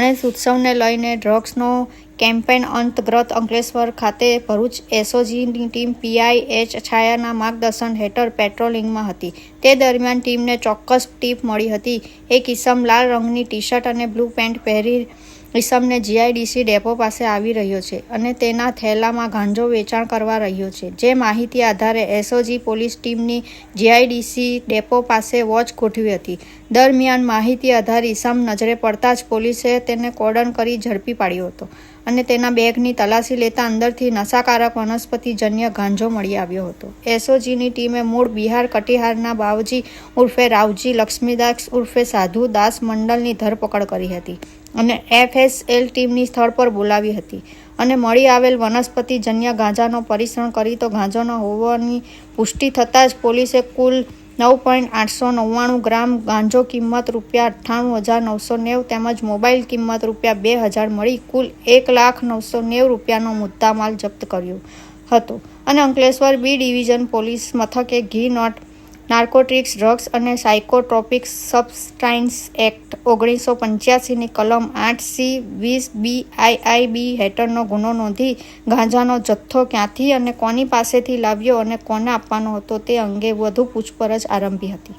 ગણેશ ઉત્સવને લઈને ડ્રગ્સનો કેમ્પેઇન અંતર્ગત અંકલેશ્વર ખાતે ભરૂચ એસઓજીની ટીમ પીઆઈ છાયાના માર્ગદર્શન હેઠળ પેટ્રોલિંગમાં હતી. તે દરમિયાન ટીમને ચોક્કસ ટીપ મળી હતી. એક ઈસમ લાલ રંગની ટી-શર્ટ અને બ્લુ પેન્ટ પહેરી ઈસમને જીઆઈડીસી ડેપો પાસે આવી રહ્યો છે અને તેના થેલામાં ગાંજો વેચાણ કરવા રહ્યો છે. જે માહિતી આધારે એસઓજી પોલીસ ટીમની જીઆઈડીસી ડેપો પાસે વોચ ગોઠવી હતી. દરમિયાન માહિતી આધારે ઈસમ નજરે પડતા જ પોલીસે તેને કોર્ડન કરી ઝડપી પાડ્યો હતો અને તેના બેગની તલાશી લેતા અંદરથી નશાકારક વનસ્પતિજન્ય ગાંજો મળી આવ્યો હતો. એસઓજીની ટીમે મૂળ બિહાર કટિહારના બાવજી ઉર્ફે રાવજી લક્ષ્મીદાસ ઉર્ફે સાધુ દાસ મંડલની ધરપકડ કરી હતી અને એફએસએલ ટીમની સ્થળ પર બોલાવી હતી અને મળી આવેલ વનસ્પતિજન્ય ગાંજાનો પરીક્ષણ કરી તો ગાંજાનો હોવાની પુષ્ટિ થતાં જ પોલીસે કુલ 9.899 ગ્રામ ગાંજો કિંમત ₹98,990 તેમજ મોબાઈલ કિંમત ₹2,000 મળી કુલ ₹1,09,90 મુદ્દામાલ જપ્ત કર્યો હતો અને અંકલેશ્વર બી ડિવિઝન પોલીસ મથકે ઘી નાર્કોટિક્સ ડ્રગ્સ અને સાયકોટ્રોપિક સબસ્ટાન્સ એક્ટ 1985ની કલમ 8C-20 BIIB હેઠળનો ગુનો નોંધી ગાંજાનો જથ્થો ક્યાંથી અને કોની પાસેથી લાવ્યો અને કોને આપવાનો હતો તે અંગે વધુ પૂછપરછ આરંભી હતી.